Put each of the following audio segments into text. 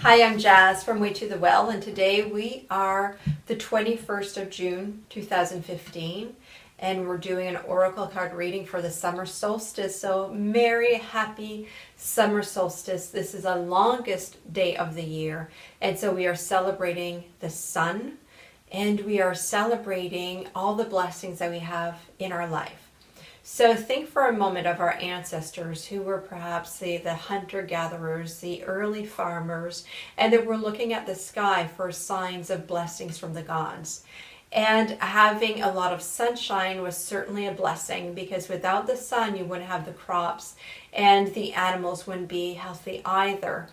Hi, I'm Jazz from Way to the Well, and today we are the 21st of June 2015, and we're doing an oracle card reading for the summer solstice. So merry, happy summer solstice. This is the longest day of the year, and so we are celebrating the sun, and we are celebrating all the blessings that we have in our life. So think for a moment of our ancestors who were perhaps the hunter-gatherers, the early farmers, and they were looking at the sky for signs of blessings from the gods. And having a lot of sunshine was certainly a blessing, because without the sun you wouldn't have the crops and the animals wouldn't be healthy either.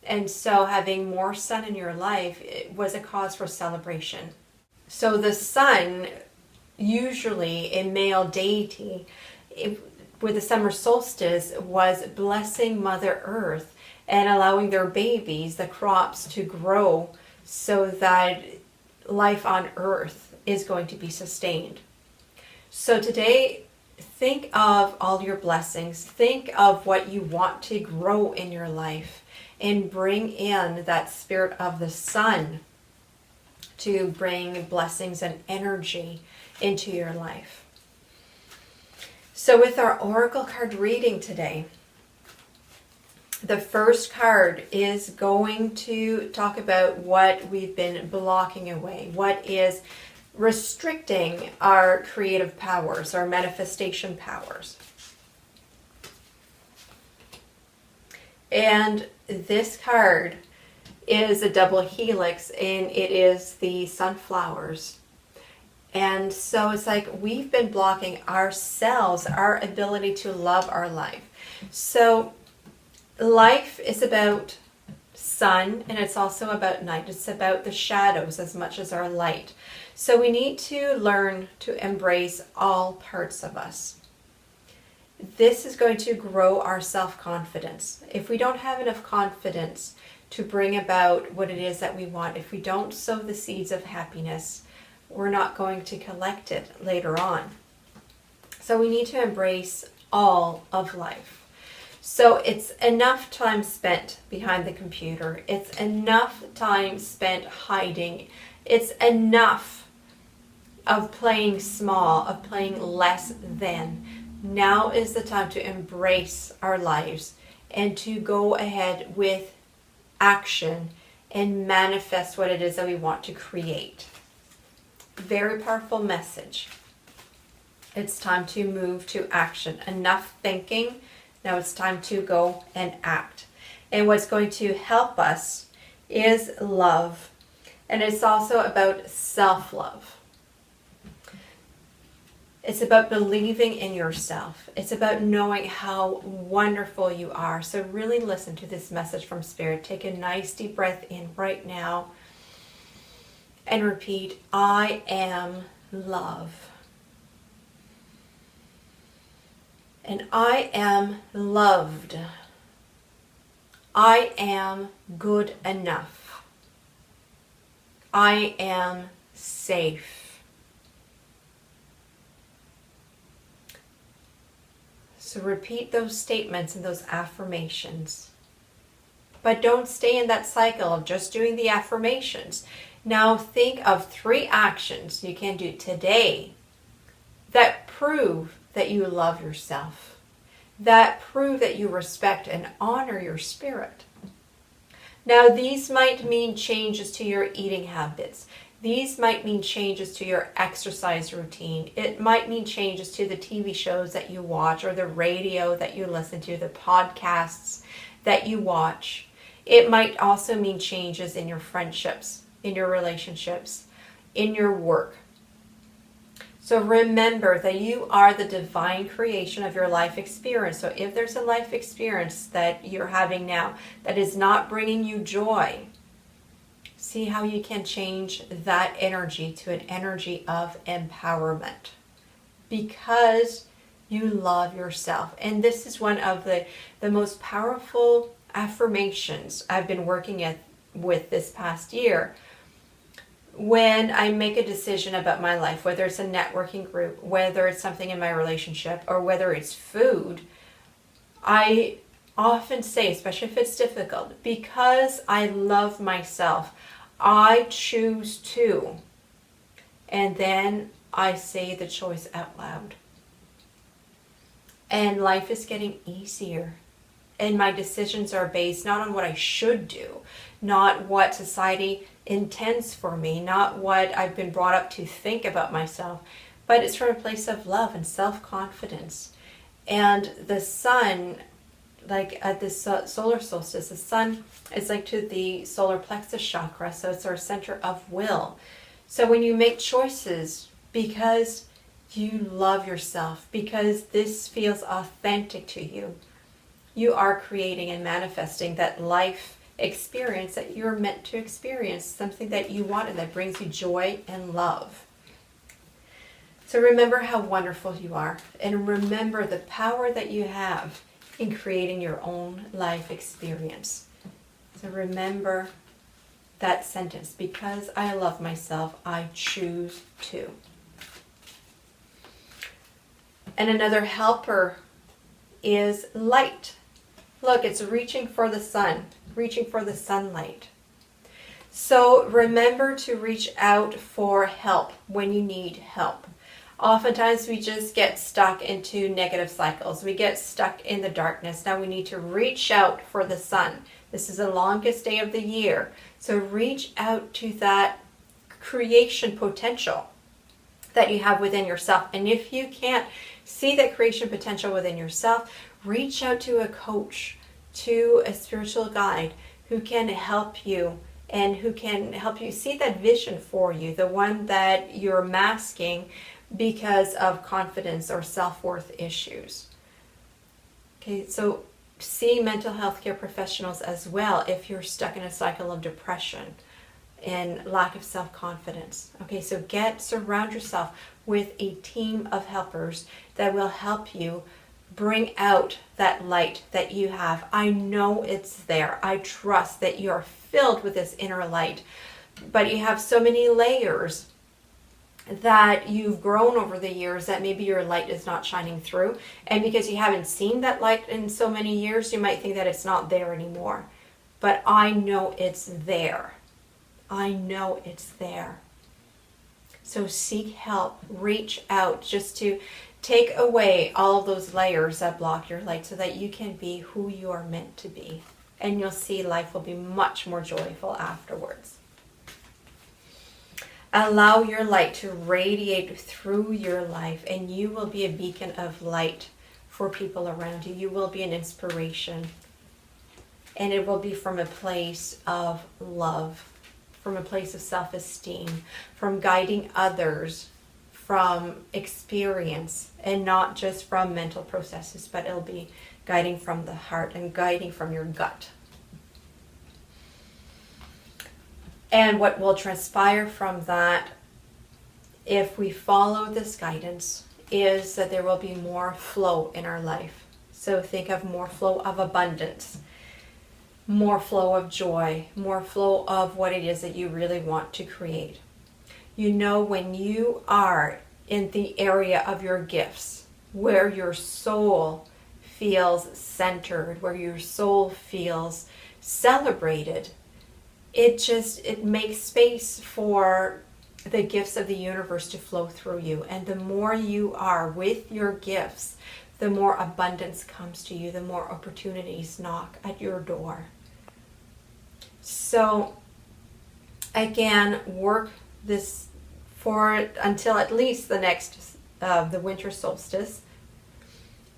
And so having more sun in your life was a cause for celebration. So the sun, usually a male deity, with the summer solstice, was blessing Mother Earth and allowing their babies, the crops, to grow so that life on Earth is going to be sustained. So today, think of all your blessings. Think of what you want to grow in your life and bring in that spirit of the sun to bring blessings and energy into your life. So with our oracle card reading today, the first card is going to talk about what we've been blocking away, what is restricting our creative powers, our manifestation powers. And this card is a double helix, and it is the sunflowers. And so it's like we've been blocking ourselves, our ability to love our life. So life is about sun, and it's also about night. It's about the shadows as much as our light. So we need to learn to embrace all parts of us. This is going to grow our self-confidence. If we don't have enough confidence to bring about what it is that we want, if we don't sow the seeds of happiness, we're not going to collect it later on. So we need to embrace all of life. So it's enough time spent behind the computer. It's enough time spent hiding. It's enough of playing small, of playing less than. Now is the time to embrace our lives and to go ahead with action and manifest what it is that we want to create. Very powerful message. It's time to move to action. Enough thinking. Now it's time to go and act. And what's going to help us is love. And it's also about self-love. It's about believing in yourself. It's about knowing how wonderful you are. So really listen to this message from Spirit. Take a nice deep breath in right now. And repeat, I am love. And I am loved. I am good enough. I am safe. So repeat those statements and those affirmations. But don't stay in that cycle of just doing the affirmations. Now think of 3 actions you can do today that prove that you love yourself, that prove that you respect and honor your spirit. Now these might mean changes to your eating habits. These might mean changes to your exercise routine. It might mean changes to the TV shows that you watch, or the radio that you listen to, the podcasts that you watch. It might also mean changes in your friendships, in your relationships, in your work. So remember that you are the divine creation of your life experience. So if there's a life experience that you're having now that is not bringing you joy, see how you can change that energy to an energy of empowerment, because you love yourself. And this is one of the most powerful affirmations I've been working with this past year. When I make a decision about my life, whether it's a networking group, whether it's something in my relationship, or whether it's food, I often say, especially if it's difficult, because I love myself, I choose to. And then I say the choice out loud. And life is getting easier. And my decisions are based not on what I should do, not what society intends for me, not what I've been brought up to think about myself, but it's from a place of love and self-confidence. And the sun, like at this solar solstice, the sun is like to the solar plexus chakra, so it's our center of will. So when you make choices because you love yourself, because this feels authentic to you, you are creating and manifesting that life experience that you're meant to experience, something that you want and that brings you joy and love. So remember how wonderful you are, and remember the power that you have in creating your own life experience. So remember that sentence, because I love myself, I choose to. And another helper is light. Look, it's reaching for the sun, reaching for the sunlight. So remember to reach out for help when you need help. Oftentimes we just get stuck into negative cycles. We get stuck in the darkness. Now we need to reach out for the sun. This is the longest day of the year. So reach out to that creation potential that you have within yourself. And if you can't see that creation potential within yourself, reach out to a coach, to a spiritual guide who can help you and who can help you see that vision for you, the one that you're masking because of confidence or self-worth issues. Okay, so see mental health care professionals as well if you're stuck in a cycle of depression and lack of self-confidence. Okay, so surround yourself with a team of helpers that will help you bring out that light that you have. I know it's there. I trust that you're filled with this inner light, but you have so many layers that you've grown over the years that maybe your light is not shining through. And because you haven't seen that light in so many years, you might think that it's not there anymore. But I know it's there. I know it's there. So seek help, reach out just to take away all of those layers that block your light so that you can be who you are meant to be. And you'll see life will be much more joyful afterwards. Allow your light to radiate through your life, and you will be a beacon of light for people around you. You will be an inspiration, and it will be from a place of love, from a place of self-esteem, from guiding others, from experience, and not just from mental processes, but it'll be guiding from the heart and guiding from your gut. And what will transpire from that, if we follow this guidance, is that there will be more flow in our life. So think of more flow of abundance, more flow of joy, more flow of what it is that you really want to create. You know, when you are in the area of your gifts, where your soul feels centered, where your soul feels celebrated, it makes space for the gifts of the universe to flow through you. And the more you are with your gifts, the more abundance comes to you, the more opportunities knock at your door. So again, work this until at least the next the winter solstice.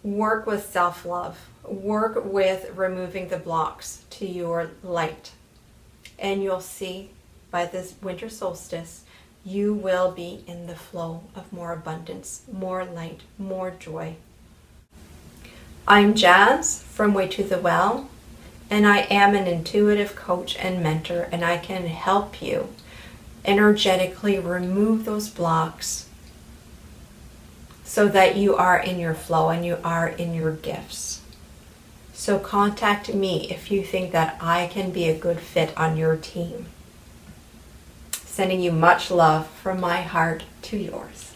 Work with self-love. Work with removing the blocks to your light. And you'll see by this winter solstice, you will be in the flow of more abundance, more light, more joy. I'm Jazz from Way to the Well, and I am an intuitive coach and mentor, and I can help you energetically remove those blocks so that you are in your flow and you are in your gifts. So contact me if you think that I can be a good fit on your team. Sending you much love from my heart to yours.